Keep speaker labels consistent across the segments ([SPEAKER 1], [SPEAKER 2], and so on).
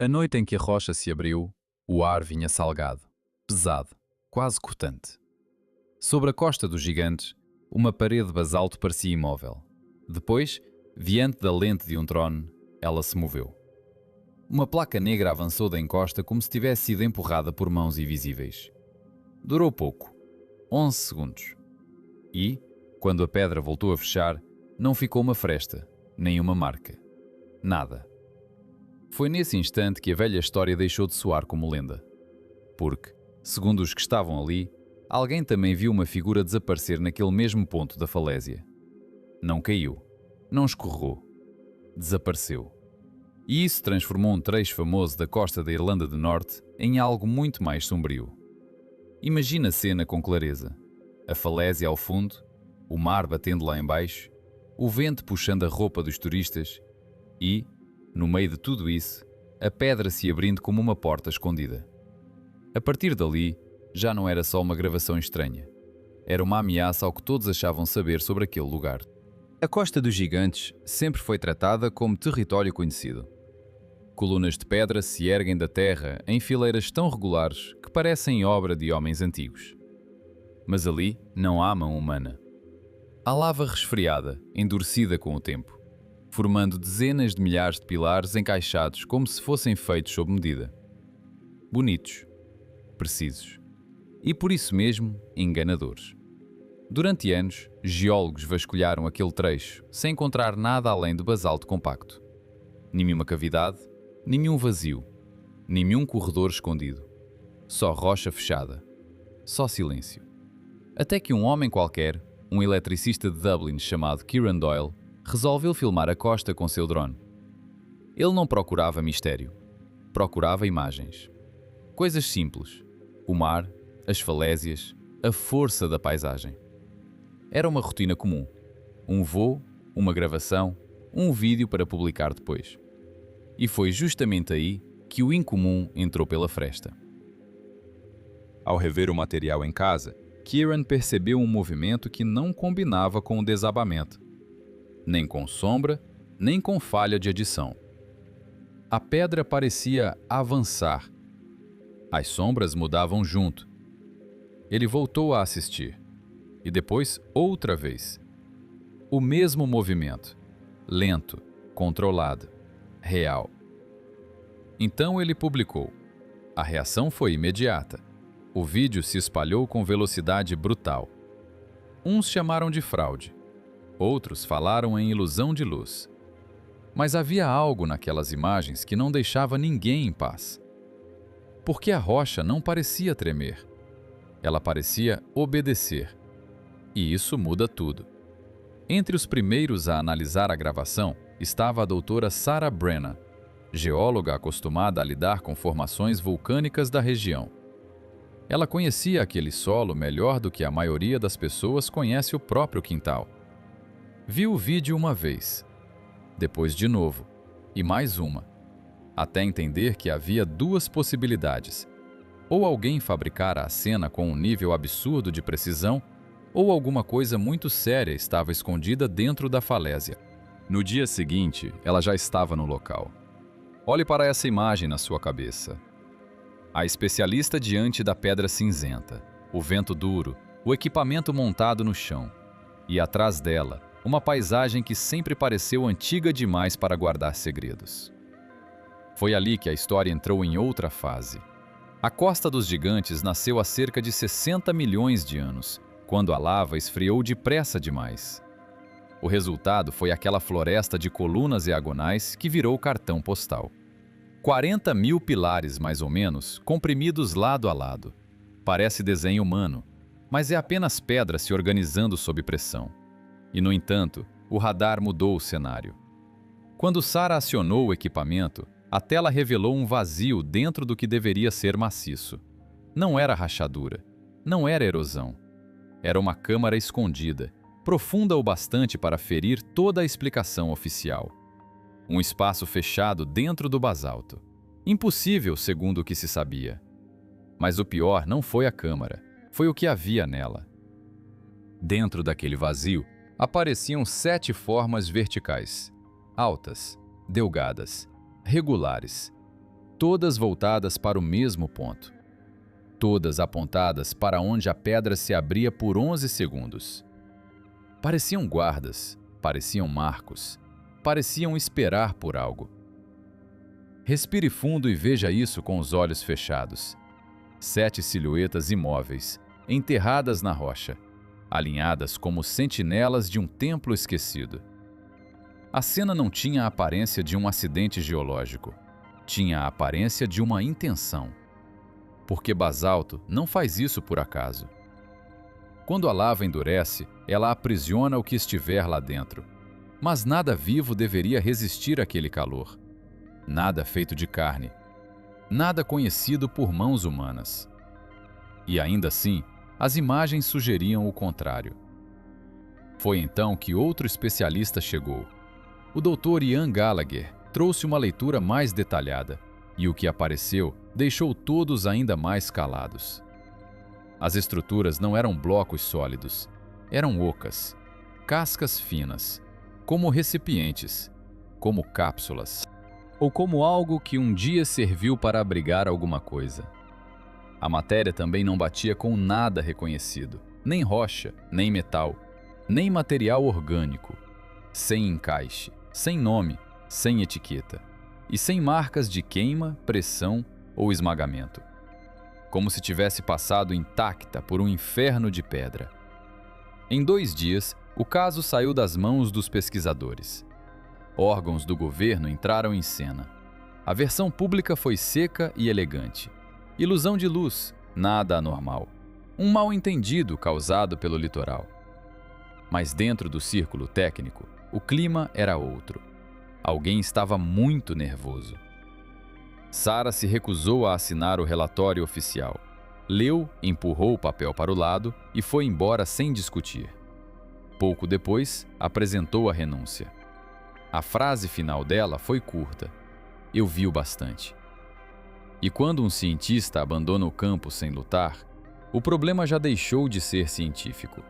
[SPEAKER 1] A noite em que a rocha se abriu, o ar vinha salgado, pesado, quase cortante. Sobre a costa dos gigantes, uma parede de basalto parecia imóvel. Depois, diante da lente de um drone, ela se moveu. Uma placa negra avançou da encosta como se tivesse sido empurrada por mãos invisíveis. Durou pouco, 11 segundos. E, quando a pedra voltou a fechar, não ficou uma fresta, nem uma marca. Nada. Foi nesse instante que a velha história deixou de soar como lenda. Porque, segundo os que estavam ali, alguém também viu uma figura desaparecer naquele mesmo ponto da falésia. Não caiu, não escorregou, desapareceu. E isso transformou um trecho famoso da costa da Irlanda do Norte em algo muito mais sombrio. Imagina a cena com clareza. A falésia ao fundo, o mar batendo lá embaixo, o vento puxando a roupa dos turistas e, no meio de tudo isso, a pedra se abrindo como uma porta escondida. A partir dali, já não era só uma gravação estranha. Era uma ameaça ao que todos achavam saber sobre aquele lugar. A Costa dos Gigantes sempre foi tratada como território conhecido. Colunas de pedra se erguem da terra em fileiras tão regulares que parecem obra de homens antigos. Mas ali não há mão humana. Há lava resfriada, endurecida com o tempo, formando dezenas de milhares de pilares encaixados como se fossem feitos sob medida. Bonitos, precisos e, por isso mesmo, enganadores. Durante anos, geólogos vasculharam aquele trecho sem encontrar nada além de basalto compacto. Nenhuma cavidade, nenhum vazio, nenhum corredor escondido. Só rocha fechada, só silêncio. Até que um homem qualquer, um eletricista de Dublin chamado Kieran Doyle, resolveu filmar a costa com seu drone. Ele não procurava mistério, procurava imagens. Coisas simples: o mar, as falésias, a força da paisagem. Era uma rotina comum. Um voo, uma gravação, um vídeo para publicar depois. E foi justamente aí que o incomum entrou pela fresta. Ao rever o material em casa, Kieran percebeu um movimento que não combinava com o desabamento. Nem com sombra, nem com falha de edição. A pedra parecia avançar. As sombras mudavam junto. Ele voltou a assistir. E depois, outra vez. O mesmo movimento. Lento, controlado, real. Então ele publicou. A reação foi imediata. O vídeo se espalhou com velocidade brutal. Uns chamaram de fraude. Outros falaram em ilusão de luz. Mas havia algo naquelas imagens que não deixava ninguém em paz. Porque a rocha não parecia tremer. Ela parecia obedecer. E isso muda tudo. Entre os primeiros a analisar a gravação estava a doutora Sarah Brennan, geóloga acostumada a lidar com formações vulcânicas da região. Ela conhecia aquele solo melhor do que a maioria das pessoas conhece o próprio quintal. Viu o vídeo uma vez, depois de novo, e mais uma, até entender que havia duas possibilidades. Ou alguém fabricara a cena com um nível absurdo de precisão, ou alguma coisa muito séria estava escondida dentro da falésia. No dia seguinte, ela já estava no local. Olhe para essa imagem na sua cabeça. A especialista diante da pedra cinzenta, o vento duro, o equipamento montado no chão. E atrás dela, uma paisagem que sempre pareceu antiga demais para guardar segredos. Foi ali que a história entrou em outra fase. A Costa dos Gigantes nasceu há cerca de 60 milhões de anos, quando a lava esfriou depressa demais. O resultado foi aquela floresta de colunas diagonais que virou cartão postal. 40 mil pilares, mais ou menos, comprimidos lado a lado. Parece desenho humano, mas é apenas pedra se organizando sob pressão. E, no entanto, o radar mudou o cenário. Quando Sarah acionou o equipamento, a tela revelou um vazio dentro do que deveria ser maciço. Não era rachadura, não era erosão. Era uma câmara escondida, profunda o bastante para ferir toda a explicação oficial. Um espaço fechado dentro do basalto. Impossível, segundo o que se sabia. Mas o pior não foi a câmara, foi o que havia nela. Dentro daquele vazio, apareciam 7 formas verticais, altas, delgadas, regulares. todas voltadas para o mesmo ponto. Todas apontadas para onde a pedra se abria por 11 segundos. Pareciam guardas, pareciam marcos, pareciam esperar por algo. Respire fundo e veja isso com os olhos fechados. 7 silhuetas imóveis, enterradas na rocha, alinhadas como sentinelas de um templo esquecido. A cena não tinha a aparência de um acidente geológico. Tinha a aparência de uma intenção. Porque basalto não faz isso por acaso. Quando a lava endurece, ela aprisiona o que estiver lá dentro. Mas nada vivo deveria resistir àquele calor. Nada feito de carne. Nada conhecido por mãos humanas. E ainda assim, as imagens sugeriam o contrário. Foi então que outro especialista chegou. O Dr. Ian Gallagher trouxe uma leitura mais detalhada, e o que apareceu deixou todos ainda mais calados. As estruturas não eram blocos sólidos, eram ocas, cascas finas, como recipientes, como cápsulas, ou como algo que um dia serviu para abrigar alguma coisa. A matéria também não batia com nada reconhecido, nem rocha, nem metal, nem material orgânico, sem encaixe, sem nome, sem etiqueta, e sem marcas de queima, pressão ou esmagamento. Como se tivesse passado intacta por um inferno de pedra. Em 2 dias, o caso saiu das mãos dos pesquisadores. Órgãos do governo entraram em cena. A versão pública foi seca e elegante. Ilusão de luz, nada anormal. Um mal-entendido causado pelo litoral. Mas dentro do círculo técnico, o clima era outro. Alguém estava muito nervoso. Sarah se recusou a assinar o relatório oficial. Leu, empurrou o papel para o lado e foi embora sem discutir. Pouco depois, apresentou a renúncia. A frase final dela foi curta. Eu vi o bastante. E quando um cientista abandona o campo sem lutar, o problema já deixou de ser científico.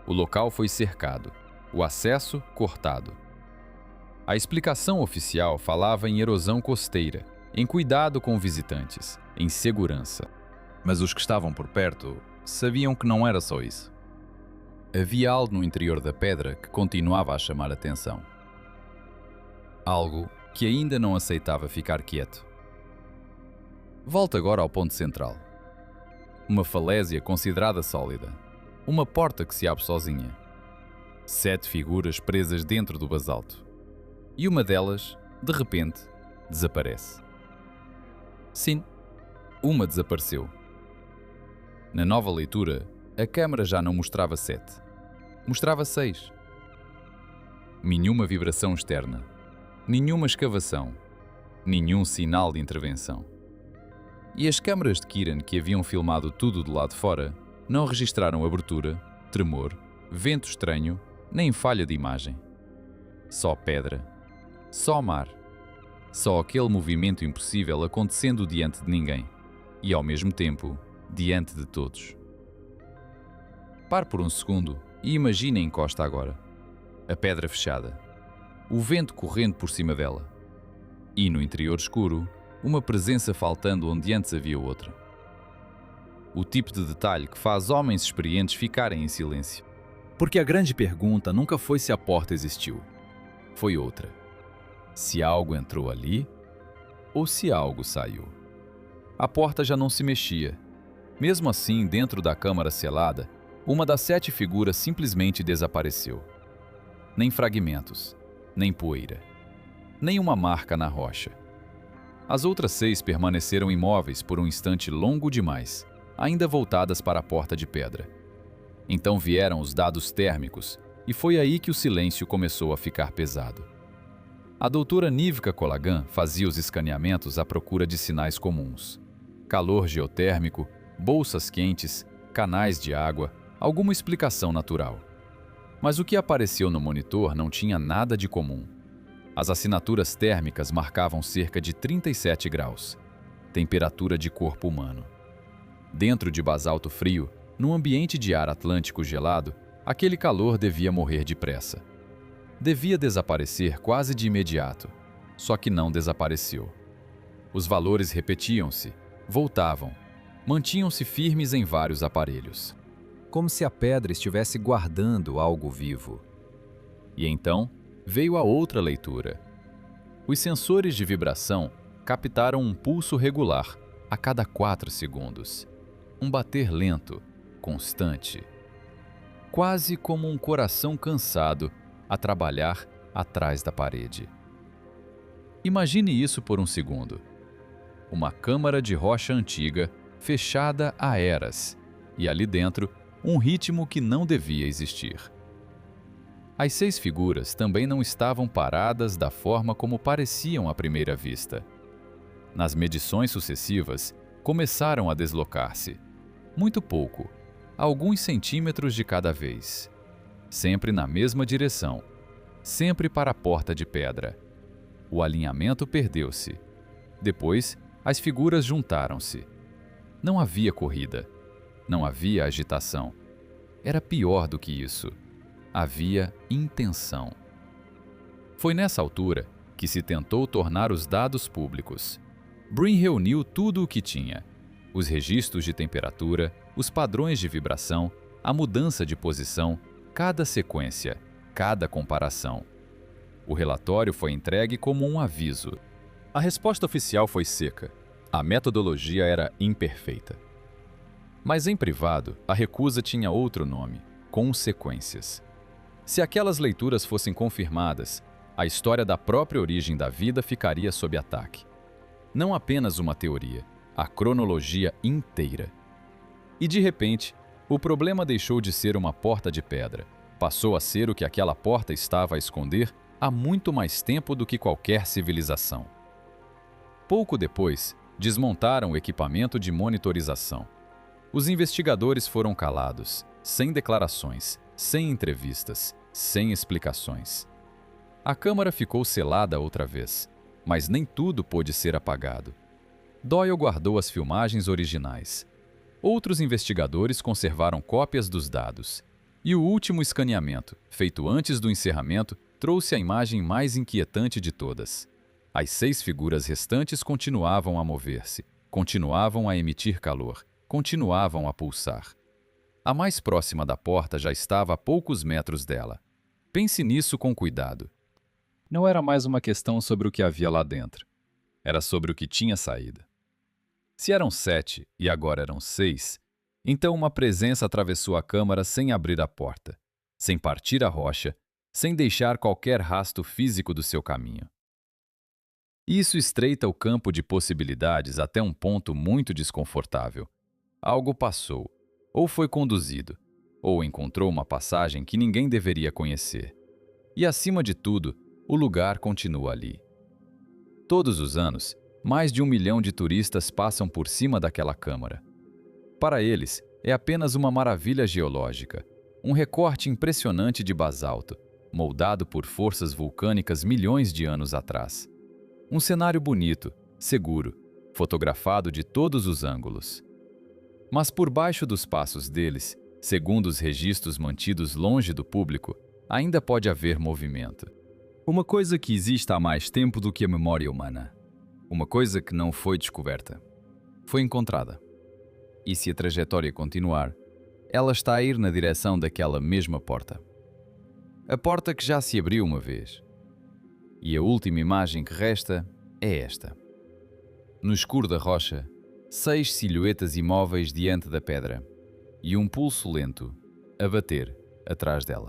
[SPEAKER 1] O local foi cercado, o acesso cortado. A explicação oficial falava em erosão costeira, em cuidado com visitantes, em segurança. Mas os que estavam por perto sabiam que não era só isso. Havia algo no interior da pedra que continuava a chamar a atenção. Algo que ainda não aceitava ficar quieto. Volta agora ao ponto central. Uma falésia considerada sólida. Uma porta que se abre sozinha. 7 figuras presas dentro do basalto. E uma delas, de repente, desaparece. Sim, uma desapareceu. Na nova leitura, a câmara já não mostrava 7. Mostrava 6. Nenhuma vibração externa. Nenhuma escavação. Nenhum sinal de intervenção. E as câmaras de Kiran que haviam filmado tudo do lado de fora não registraram abertura, tremor, vento estranho, nem falha de imagem. Só pedra. Só mar. Só aquele movimento impossível acontecendo diante de ninguém. E, ao mesmo tempo, diante de todos. Pare por um segundo e imagine a encosta agora. A pedra fechada. O vento correndo por cima dela. E, no interior escuro, uma presença faltando onde antes havia outra. O tipo de detalhe que faz homens experientes ficarem em silêncio. Porque a grande pergunta nunca foi se a porta existiu. Foi outra. Se algo entrou ali ou se algo saiu. A porta já não se mexia. Mesmo assim, dentro da câmara selada, uma das 7 figuras simplesmente desapareceu. Nem fragmentos, nem poeira, nem uma marca na rocha. As outras 6 permaneceram imóveis por um instante longo demais, ainda voltadas para a porta de pedra. Então vieram os dados térmicos, e foi aí que o silêncio começou a ficar pesado. A doutora Nívika Kolagan fazia os escaneamentos à procura de sinais comuns. Calor geotérmico, bolsas quentes, canais de água, alguma explicação natural. Mas o que apareceu no monitor não tinha nada de comum. As assinaturas térmicas marcavam cerca de 37 graus, temperatura de corpo humano. Dentro de basalto frio, num ambiente de ar atlântico gelado, aquele calor devia morrer depressa. Devia desaparecer quase de imediato, só que não desapareceu. Os valores repetiam-se, voltavam, mantinham-se firmes em vários aparelhos, como se a pedra estivesse guardando algo vivo. E então veio a outra leitura. Os sensores de vibração captaram um pulso regular a cada 4 segundos. Um bater lento, constante. Quase como um coração cansado a trabalhar atrás da parede. Imagine isso por um segundo. Uma câmara de rocha antiga, fechada há eras, e ali dentro, um ritmo que não devia existir. As 6 figuras também não estavam paradas da forma como pareciam à primeira vista. Nas medições sucessivas, começaram a deslocar-se. Muito pouco, alguns centímetros de cada vez. Sempre na mesma direção, sempre para a porta de pedra. O alinhamento perdeu-se. Depois, as figuras juntaram-se. Não havia corrida. Não havia agitação. Era pior do que isso. Havia intenção. Foi nessa altura que se tentou tornar os dados públicos. Brin reuniu tudo o que tinha: os registros de temperatura, os padrões de vibração, a mudança de posição, cada sequência, cada comparação. O relatório foi entregue como um aviso. A resposta oficial foi seca. A metodologia era imperfeita. Mas em privado, a recusa tinha outro nome: consequências. Se aquelas leituras fossem confirmadas, a história da própria origem da vida ficaria sob ataque. Não apenas uma teoria, a cronologia inteira. E de repente, o problema deixou de ser uma porta de pedra. Passou a ser o que aquela porta estava a esconder há muito mais tempo do que qualquer civilização. Pouco depois, desmontaram o equipamento de monitorização. Os investigadores foram calados, sem declarações, sem entrevistas, sem explicações. A câmara ficou selada outra vez, mas nem tudo pôde ser apagado. Doyle guardou as filmagens originais. Outros investigadores conservaram cópias dos dados. E o último escaneamento, feito antes do encerramento, trouxe a imagem mais inquietante de todas. As 6 figuras restantes continuavam a mover-se, continuavam a emitir calor, continuavam a pulsar. A mais próxima da porta já estava a poucos metros dela. Pense nisso com cuidado. Não era mais uma questão sobre o que havia lá dentro. Era sobre o que tinha saída. Se eram 7 e agora eram 6, então uma presença atravessou a câmara sem abrir a porta, sem partir a rocha, sem deixar qualquer rastro físico do seu caminho. Isso estreita o campo de possibilidades até um ponto muito desconfortável. Algo passou, ou foi conduzido, ou encontrou uma passagem que ninguém deveria conhecer. E, acima de tudo, o lugar continua ali. Todos os anos, mais de 1 milhão de turistas passam por cima daquela câmara. Para eles, é apenas uma maravilha geológica, um recorte impressionante de basalto, moldado por forças vulcânicas milhões de anos atrás. Um cenário bonito, seguro, fotografado de todos os ângulos. Mas por baixo dos passos deles, segundo os registros mantidos longe do público, ainda pode haver movimento. Uma coisa que existe há mais tempo do que a memória humana. Uma coisa que não foi descoberta. Foi encontrada. E se a trajetória continuar, ela está a ir na direção daquela mesma porta. A porta que já se abriu uma vez. E a última imagem que resta é esta. No escuro da rocha, 6 silhuetas imóveis diante da pedra e um pulso lento a bater atrás dela.